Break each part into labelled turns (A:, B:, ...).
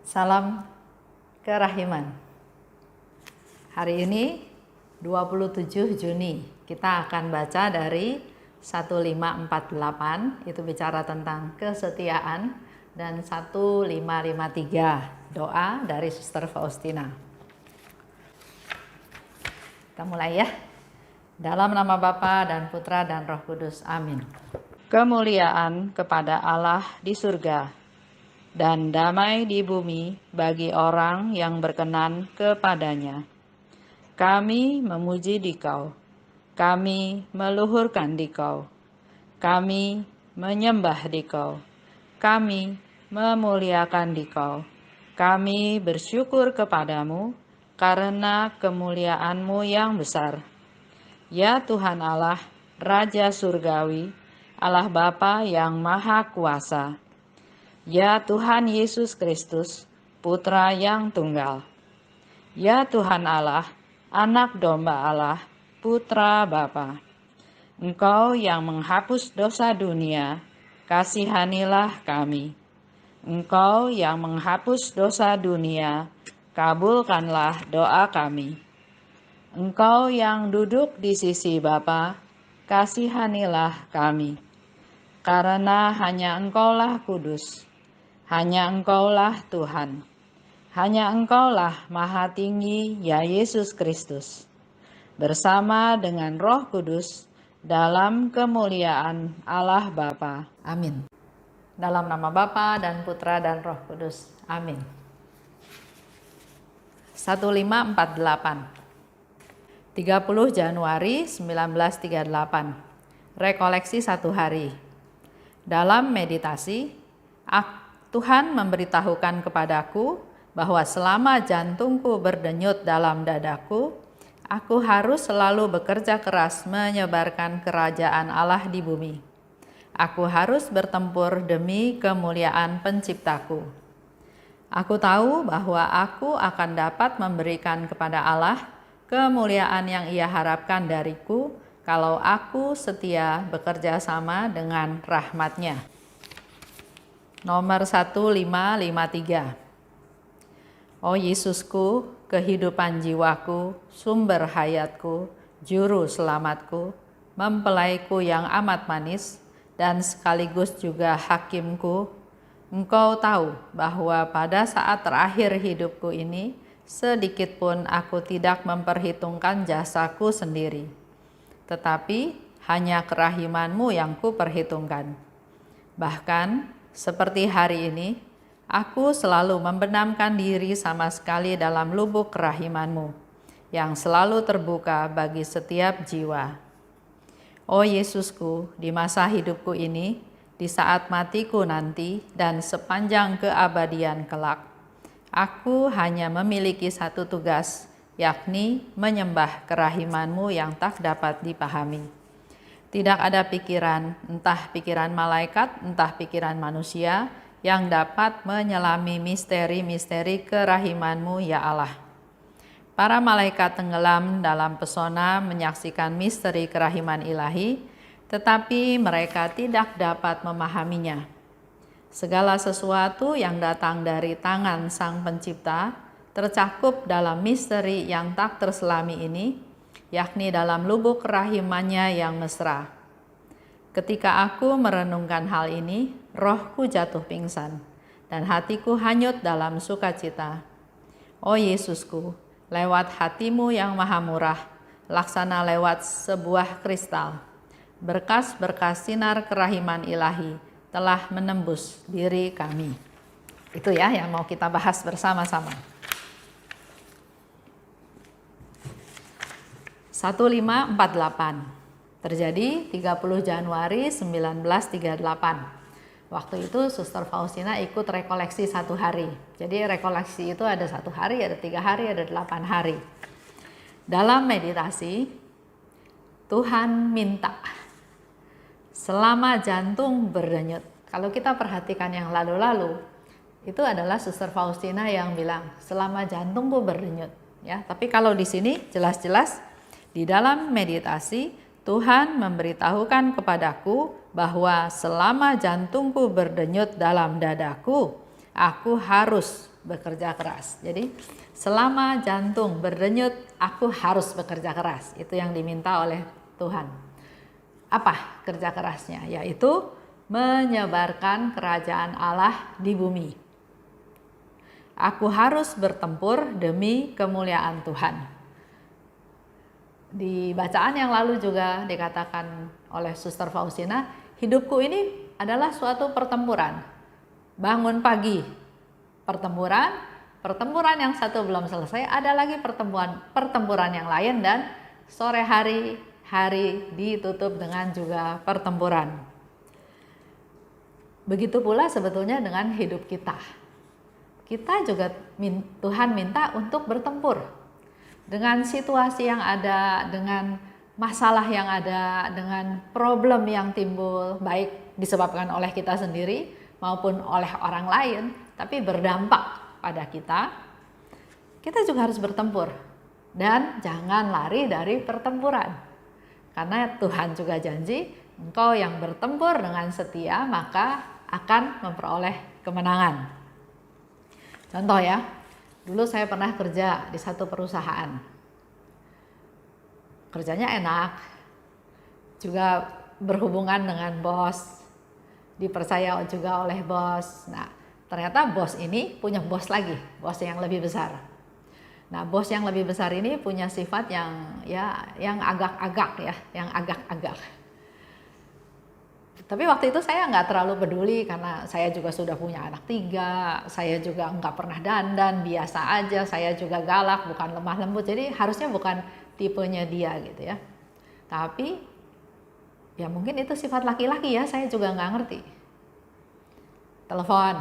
A: Salam kerahiman. Hari ini 27 Juni kita akan baca dari 1548, itu bicara tentang kesetiaan, dan 1553 doa dari Suster Faustina. Kita mulai ya. Dalam nama Bapa dan Putra dan Roh Kudus. Amin. Kemuliaan kepada Allah di surga dan damai di bumi bagi orang yang berkenan kepadanya. Kami memuji Dikau, kami meluhurkan Dikau, kami menyembah Dikau, kami memuliakan Dikau, kami bersyukur kepadamu karena kemuliaan-Mu yang besar. Ya Tuhan Allah, Raja Surgawi, Allah Bapa yang Maha Kuasa, ya Tuhan Yesus Kristus, Putra yang Tunggal. Ya Tuhan Allah, Anak Domba Allah, Putra Bapa. Engkau yang menghapus dosa dunia, kasihanilah kami. Engkau yang menghapus dosa dunia, kabulkanlah doa kami. Engkau yang duduk di sisi Bapa, kasihanilah kami. Karena hanya Engkaulah kudus, hanya Engkaulah Tuhan, hanya Engkaulah Maha Tinggi, ya Yesus Kristus, bersama dengan Roh Kudus dalam kemuliaan Allah Bapa. Amin. Dalam nama Bapa dan Putra dan Roh Kudus. Amin. 1548 30 Januari 1938. Rekoleksi satu hari. Dalam meditasi, Tuhan memberitahukan kepadaku bahwa selama jantungku berdenyut dalam dadaku, aku harus selalu bekerja keras menyebarkan kerajaan Allah di bumi. Aku harus bertempur demi kemuliaan Penciptaku. Aku tahu bahwa aku akan dapat memberikan kepada Allah kemuliaan yang Ia harapkan dariku kalau aku setia bekerja sama dengan rahmat-Nya. Nomor 1553. Oh Yesusku, kehidupan jiwaku, sumber hayatku, juru selamatku, mempelaiku yang amat manis, dan sekaligus juga hakimku, Engkau tahu bahwa pada saat terakhir hidupku ini, sedikit pun aku tidak memperhitungkan jasaku sendiri, tetapi hanya kerahiman-Mu yang kuperhitungkan. Bahkan, seperti hari ini, aku selalu membenamkan diri sama sekali dalam lubuk kerahiman-Mu, yang selalu terbuka bagi setiap jiwa. Oh Yesusku, di masa hidupku ini, di saat matiku nanti, dan sepanjang keabadian kelak, aku hanya memiliki satu tugas, yakni menyembah kerahiman-Mu yang tak dapat dipahami. Tidak ada pikiran, entah pikiran malaikat, entah pikiran manusia, yang dapat menyelami misteri-misteri kerahiman-Mu, ya Allah. Para malaikat tenggelam dalam pesona menyaksikan misteri kerahiman ilahi, tetapi mereka tidak dapat memahaminya. Segala sesuatu yang datang dari tangan Sang Pencipta tercakup dalam misteri yang tak terselami ini, yakni dalam lubuk kerahiman-Nya yang mesra. Ketika aku merenungkan hal ini, rohku jatuh pingsan, dan hatiku hanyut dalam sukacita. Oh Yesusku, lewat hati-Mu yang maha murah, laksana lewat sebuah kristal, berkas-berkas sinar kerahiman ilahi telah menembus diri kami. Itu ya yang mau kita bahas bersama-sama. 1548 terjadi 30 Januari 1938. Waktu itu Suster Faustina ikut rekoleksi satu hari. Jadi rekoleksi itu ada 1 hari, ada 3 hari, ada 8 hari. Dalam meditasi, Tuhan minta selama jantung berdenyut. Kalau kita perhatikan yang lalu-lalu, itu adalah Suster Faustina yang bilang selama jantungku berdenyut. Ya, tapi kalau di sini jelas-jelas di dalam meditasi, Tuhan memberitahukan kepadaku bahwa selama jantungku berdenyut dalam dadaku, aku harus bekerja keras. Jadi selama jantung berdenyut, aku harus bekerja keras. Itu yang diminta oleh Tuhan. Apa kerja kerasnya? Yaitu menyebarkan kerajaan Allah di bumi. Aku harus bertempur demi kemuliaan Tuhan. Di bacaan yang lalu juga dikatakan oleh Suster Faustina, hidupku ini adalah suatu pertempuran. Bangun pagi, pertempuran yang satu belum selesai, ada lagi pertempuran yang lain, dan sore hari ditutup dengan juga pertempuran. Begitu pula sebetulnya dengan hidup kita. Kita juga Tuhan minta untuk bertempur dengan situasi yang ada, dengan masalah yang ada, dengan problem yang timbul, baik disebabkan oleh kita sendiri maupun oleh orang lain, tapi berdampak pada kita. Kita juga harus bertempur dan jangan lari dari pertempuran. Karena Tuhan juga janji, engkau yang bertempur dengan setia maka akan memperoleh kemenangan. Contoh ya, dulu saya pernah kerja di satu perusahaan. Kerjanya enak, juga berhubungan dengan bos, dipercaya juga oleh bos. Nah, ternyata bos ini punya bos lagi, bos yang lebih besar. Nah, bos yang lebih besar ini punya sifat yang agak-agak. Tapi waktu itu saya nggak terlalu peduli karena saya juga sudah punya anak 3, saya juga nggak pernah dandan, biasa aja, saya juga galak, bukan lemah lembut, jadi harusnya bukan tipenya dia gitu ya. Tapi ya mungkin itu sifat laki-laki ya, saya juga nggak ngerti. Telepon,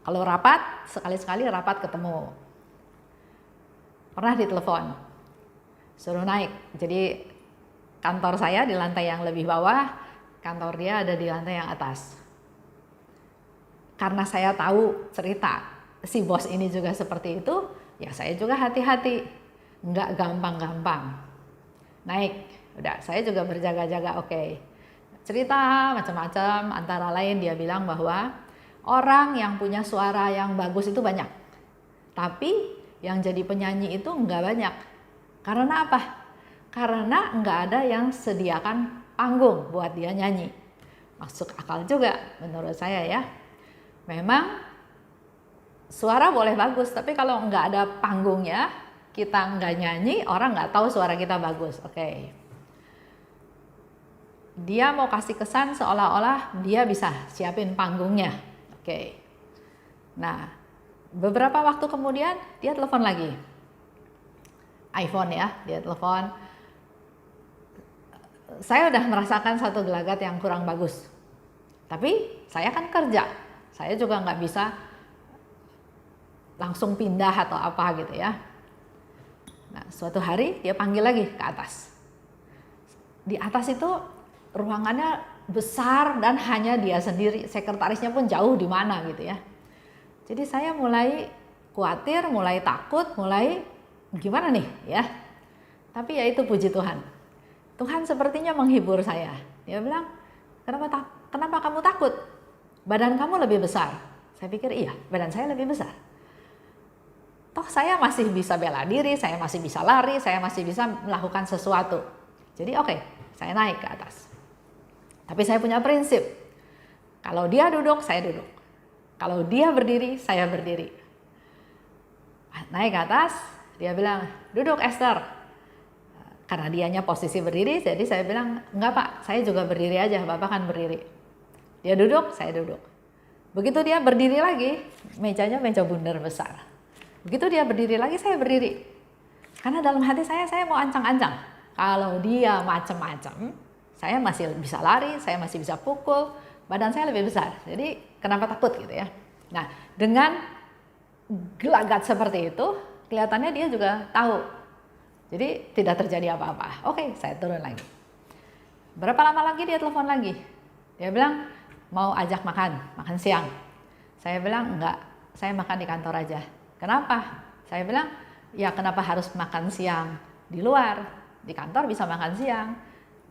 A: kalau rapat, sekali-sekali rapat ketemu. Pernah ditelepon, suruh naik, jadi kantor saya di lantai yang lebih bawah, kantor dia ada di lantai yang atas. Karena saya tahu cerita si bos ini juga seperti itu, ya saya juga hati-hati, nggak gampang-gampang. Naik, udah saya juga berjaga-jaga, oke. Cerita macam-macam, antara lain dia bilang bahwa orang yang punya suara yang bagus itu banyak. Tapi yang jadi penyanyi itu nggak banyak. Karena apa? Karena nggak ada yang sediakan panggung buat dia nyanyi. Masuk akal juga menurut saya ya. Memang suara boleh bagus, tapi kalau nggak ada panggungnya, kita nggak nyanyi, orang nggak tahu suara kita bagus. Oke. Dia mau kasih kesan seolah-olah dia bisa siapin panggungnya. Oke. Nah, beberapa waktu kemudian dia telepon lagi. iPhone ya, dia telepon. Saya udah merasakan satu gelagat yang kurang bagus. Tapi saya kan kerja, saya juga nggak bisa langsung pindah atau apa gitu ya. Nah, suatu hari dia panggil lagi ke atas. Di atas itu ruangannya besar dan hanya dia sendiri, sekretarisnya pun jauh di mana gitu ya. Jadi saya mulai khawatir, mulai takut, mulai gimana nih ya. Tapi ya itu puji Tuhan. Tuhan sepertinya menghibur saya. Dia bilang, kenapa kamu takut? Badan kamu lebih besar. Saya pikir iya, badan saya lebih besar. Toh saya masih bisa bela diri, saya masih bisa lari, saya masih bisa melakukan sesuatu. Jadi oke, saya naik ke atas. Tapi saya punya prinsip. Kalau dia duduk, saya duduk. Kalau dia berdiri, saya berdiri. Naik ke atas, dia bilang, duduk Esther. Karena dianya posisi berdiri, jadi saya bilang, enggak Pak, saya juga berdiri aja, Bapak kan berdiri. Dia duduk, saya duduk. Begitu dia berdiri lagi, mejanya meja bundar besar. Begitu dia berdiri lagi, saya berdiri. Karena dalam hati saya mau ancang-ancang. Kalau dia macam-macam, saya masih bisa lari, saya masih bisa pukul, badan saya lebih besar. Jadi kenapa takut gitu ya. Nah, dengan gelagat seperti itu, kelihatannya dia juga tahu. Jadi tidak terjadi apa-apa. Oke, saya turun lagi. Berapa lama lagi dia telepon lagi. Dia bilang mau ajak makan siang. Saya bilang enggak, saya makan di kantor aja. Kenapa? Saya bilang ya kenapa harus makan siang di luar? Di kantor bisa makan siang.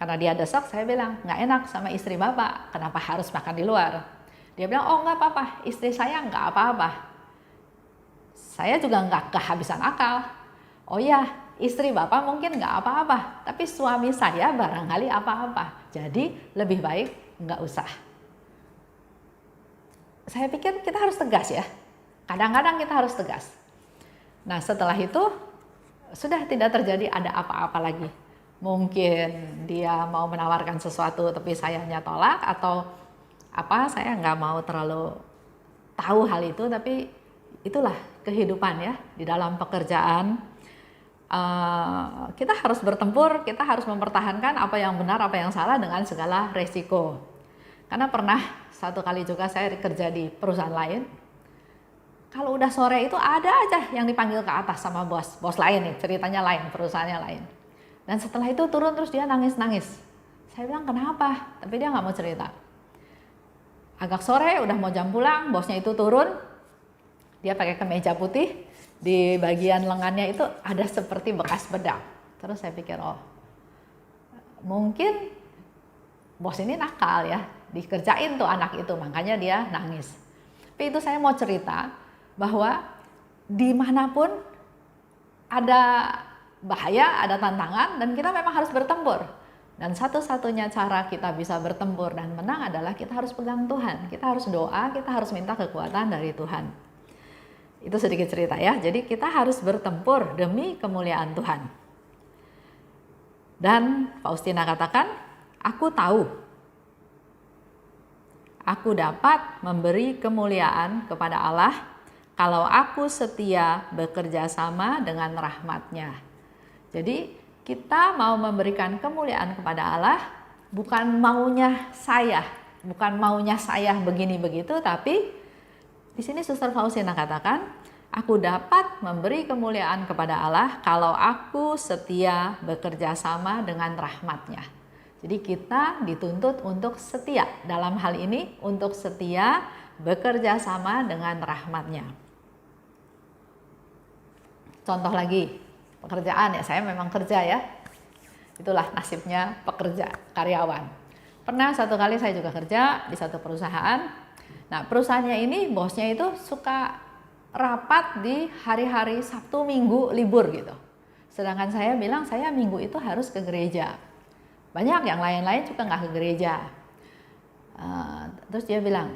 A: Karena dia desak, saya bilang nggak enak sama istri Bapak. Kenapa harus makan di luar? Dia bilang, oh nggak apa-apa, istri saya nggak apa-apa. Saya juga nggak kehabisan akal. Oh ya, istri Bapak mungkin nggak apa-apa, tapi suami saya barangkali apa-apa. Jadi lebih baik nggak usah. Saya pikir kita harus tegas ya. Kadang-kadang kita harus tegas. Nah setelah itu sudah tidak terjadi ada apa-apa lagi. Mungkin dia mau menawarkan sesuatu tapi sayanya tolak, atau apa, saya nggak mau terlalu tahu hal itu, tapi itulah kehidupan ya di dalam pekerjaan. Kita harus bertempur, kita harus mempertahankan apa yang benar, apa yang salah dengan segala resiko. Karena pernah satu kali juga saya kerja di perusahaan lain. Kalau udah sore itu ada aja yang dipanggil ke atas sama bos lain nih, ceritanya lain, perusahaannya lain. Dan setelah itu turun terus dia nangis-nangis. Saya bilang kenapa? Tapi dia nggak mau cerita. Agak sore udah mau jam pulang, bosnya itu turun. Dia pakai kemeja putih, di bagian lengannya itu ada seperti bekas bedak. Terus saya pikir, oh mungkin bos ini nakal ya, dikerjain tuh anak itu, makanya dia nangis. Tapi itu saya mau cerita bahwa dimanapun ada bahaya, ada tantangan, dan kita memang harus bertempur. Dan satu-satunya cara kita bisa bertempur dan menang adalah kita harus pegang Tuhan. Kita harus doa, kita harus minta kekuatan dari Tuhan. Itu sedikit cerita ya. Jadi kita harus bertempur demi kemuliaan Tuhan. Dan Faustina katakan, aku tahu aku dapat memberi kemuliaan kepada Allah kalau aku setia bekerja sama dengan rahmat-Nya. Jadi kita mau memberikan kemuliaan kepada Allah bukan maunya saya, begini begitu, tapi di sini Suster Faustina katakan, aku dapat memberi kemuliaan kepada Allah kalau aku setia bekerja sama dengan rahmat-Nya. Jadi kita dituntut untuk setia, dalam hal ini untuk setia bekerja sama dengan rahmat-Nya. Contoh lagi, pekerjaan ya, saya memang kerja ya. Itulah nasibnya pekerja, karyawan. Pernah satu kali saya juga kerja di satu perusahaan. Nah perusahaannya ini bosnya itu suka rapat di hari-hari Sabtu Minggu libur gitu. Sedangkan saya bilang saya Minggu itu harus ke gereja. Banyak yang lain-lain juga nggak ke gereja. Terus dia bilang,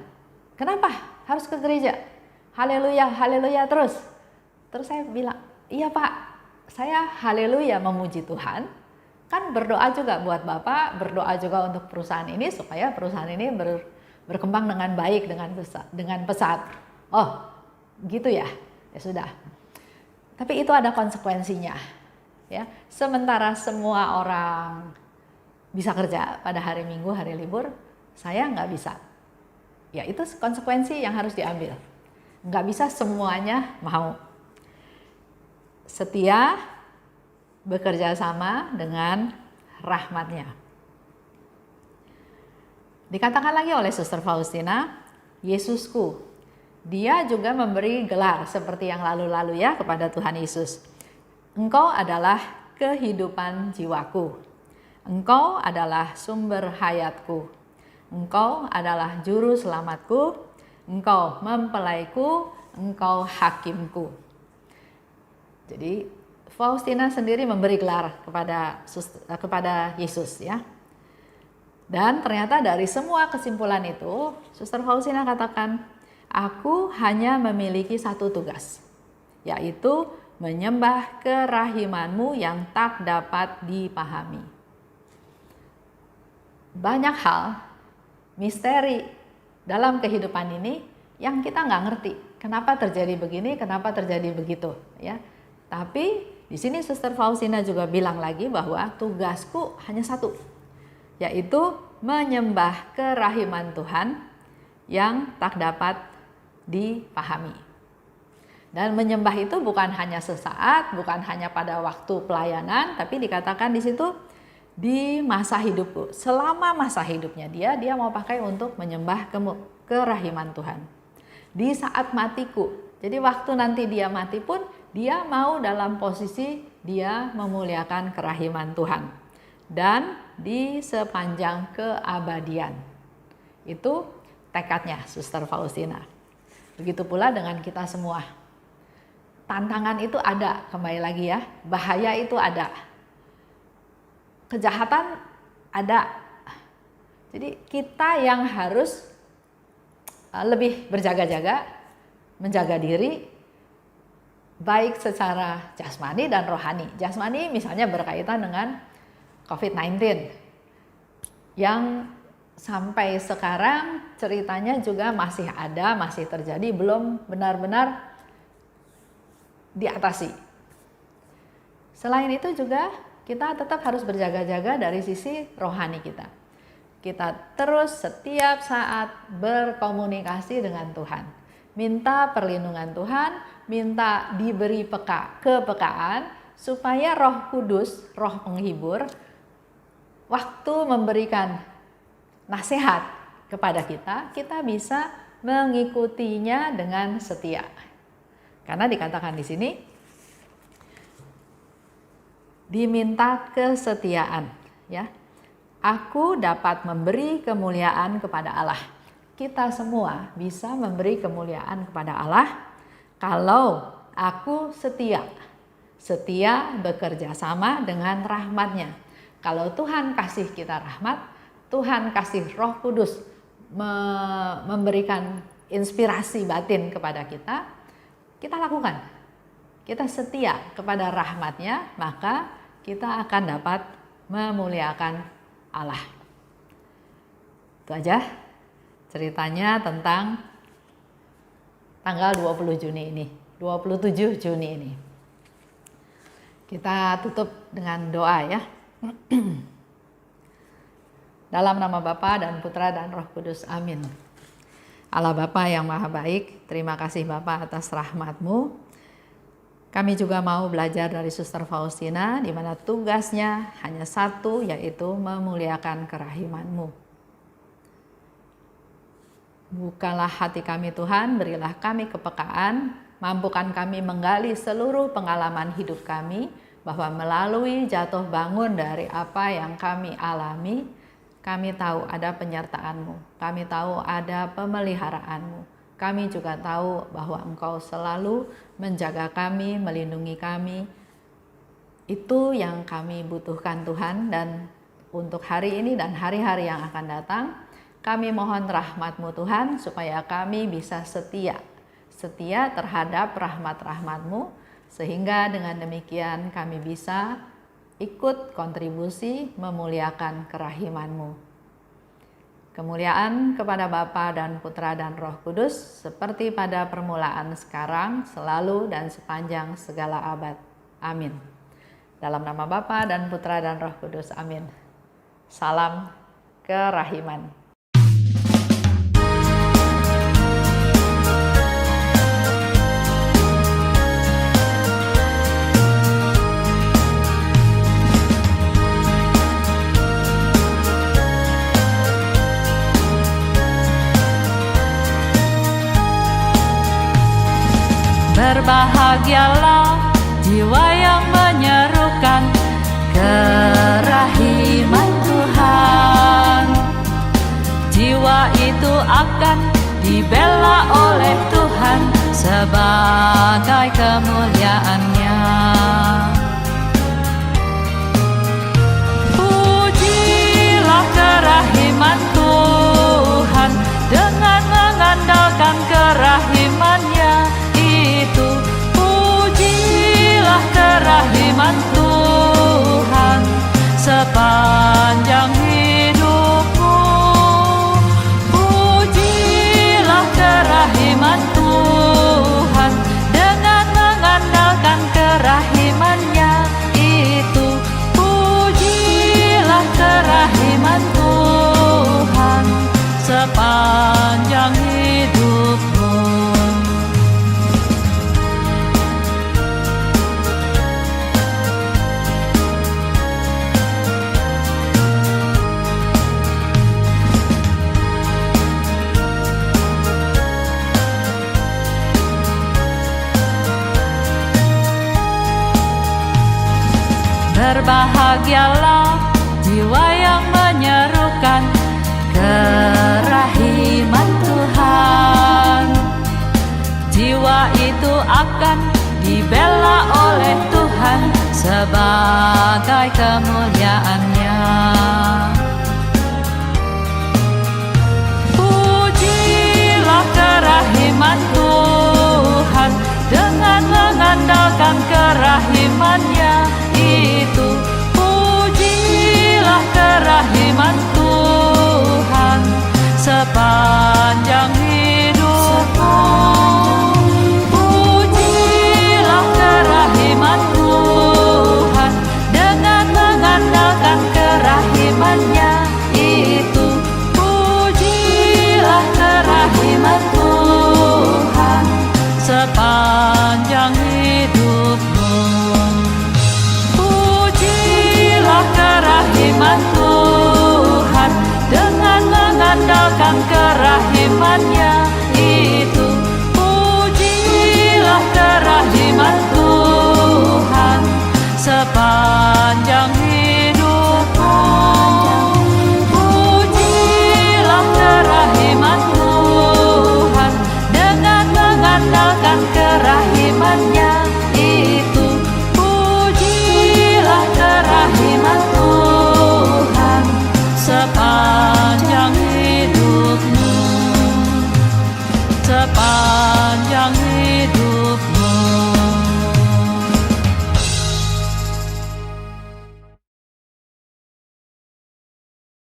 A: kenapa harus ke gereja? Haleluya, haleluya terus. Terus saya bilang, iya Pak, saya haleluya memuji Tuhan. Kan berdoa juga buat Bapak, berdoa juga untuk perusahaan ini supaya perusahaan ini berkembang dengan baik, dengan pesat. Oh, gitu ya. Ya sudah. Tapi itu ada konsekuensinya. Ya, sementara semua orang bisa kerja pada hari Minggu, hari libur, saya nggak bisa. Ya itu konsekuensi yang harus diambil. Nggak bisa semuanya mau. Setia bekerja sama dengan rahmat-Nya. Dikatakan lagi oleh Suster Faustina, Yesusku. Dia juga memberi gelar seperti yang lalu-lalu ya kepada Tuhan Yesus. Engkau adalah kehidupan jiwaku. Engkau adalah sumber hayatku. Engkau adalah juru selamatku. Engkau mempelaiku. Engkau hakimku. Jadi Faustina sendiri memberi gelar kepada Yesus ya. Dan ternyata dari semua kesimpulan itu, Suster Faustina katakan, aku hanya memiliki satu tugas, yaitu menyembah kerahiman-Mu yang tak dapat dipahami. Banyak hal, misteri dalam kehidupan ini yang kita nggak ngerti. Kenapa terjadi begini, kenapa terjadi begitu, ya. Tapi di sini Suster Faustina juga bilang lagi bahwa tugasku hanya satu, yaitu menyembah kerahiman Tuhan yang tak dapat dipahami. Dan menyembah itu bukan hanya sesaat, bukan hanya pada waktu pelayanan, tapi dikatakan di situ di masa hidupku. Selama masa hidupnya dia mau pakai untuk menyembah kerahiman Tuhan. Di saat matiku, jadi waktu nanti dia mati pun dia mau dalam posisi dia memuliakan kerahiman Tuhan. Dan di sepanjang keabadian. Itu tekadnya Suster Faustina. Begitu pula dengan kita semua. Tantangan itu ada, kembali lagi ya. Bahaya itu ada. Kejahatan ada. Jadi kita yang harus lebih berjaga-jaga, menjaga diri, baik secara jasmani dan rohani. Jasmani misalnya berkaitan dengan COVID-19 yang sampai sekarang ceritanya juga masih ada, masih terjadi, belum benar-benar diatasi. Selain itu juga kita tetap harus berjaga-jaga dari sisi rohani kita. Kita terus setiap saat berkomunikasi dengan Tuhan. Minta perlindungan Tuhan, minta diberi kepekaan supaya Roh Kudus, Roh penghibur, waktu memberikan nasihat kepada kita bisa mengikutinya dengan setia. Karena dikatakan di sini diminta kesetiaan, ya. Aku dapat memberi kemuliaan kepada Allah. Kita semua bisa memberi kemuliaan kepada Allah kalau aku setia bekerja sama dengan rahmat-Nya. Kalau Tuhan kasih kita rahmat, Tuhan kasih Roh Kudus memberikan inspirasi batin kepada kita, kita lakukan. Kita setia kepada rahmat-Nya, maka kita akan dapat memuliakan Allah. Itu aja ceritanya tentang tanggal 27 Juni ini. Kita tutup dengan doa ya. Dalam nama Bapa dan Putra dan Roh Kudus, amin. Allah Bapa yang Maha Baik, terima kasih Bapa atas rahmat-Mu. Kami juga mau belajar dari Suster Faustina, di mana tugasnya hanya satu, yaitu memuliakan kerahiman-Mu. Bukalah hati kami Tuhan, berilah kami kepekaan, mampukan kami menggali seluruh pengalaman hidup kami, bahwa melalui jatuh bangun dari apa yang kami alami, kami tahu ada penyertaan-Mu, kami tahu ada pemeliharaan-Mu. Kami juga tahu bahwa Engkau selalu menjaga kami, melindungi kami. Itu yang kami butuhkan Tuhan, dan untuk hari ini dan hari-hari yang akan datang, kami mohon rahmat-Mu Tuhan, supaya kami bisa setia terhadap rahmat-rahmat-Mu, sehingga dengan demikian kami bisa ikut kontribusi memuliakan kerahiman-Mu. Kemuliaan kepada Bapa dan Putra dan Roh Kudus, seperti pada permulaan, sekarang, selalu, dan sepanjang segala abad. Amin. Dalam nama Bapa dan Putra dan Roh Kudus, amin. Salam kerahiman. Berbahagialah jiwa yang menyerukan kerahiman Tuhan. Jiwa itu akan dibela oleh Tuhan sebagai kemuliaan-Nya. Pujilah kerahiman Tuhan dengan mengandalkan kerahiman-Nya. Pujilah kerahiman Tuhan sepanjang hidupmu. Pujilah kerahiman Tuhan dengan mengandalkan kerahiman-Nya itu. Pujilah kerahiman Tuhan sepanjang hidupmu. Berbahagialah jiwa yang menyerukan kerahiman Tuhan. jiwa itu akan dibela oleh Tuhan sebagai kemuliaan-Nya. Pujilah kerahiman Tuhan dengan mengandalkan kerahiman-Nya itu. Pujilah kerahiman Tuhan sepanjang hidupmu. Pujilah kerahiman Tuhan dengan mengandalkan kerahiman-Nya itu. Pujilah kerahiman Tuhan sepanjang hidupmu. Pujilah kerahiman Tuhan dengan mengandalkan kerahiman-Nya itu. Pujilah kerahiman Tuhan sepanjang hidupmu. Pujilah kerahiman Tuhan dengan mengandalkan kerahiman-Nya itu. Pujilah kerahiman Tuhan sepanjang hidupmu. Sepanjang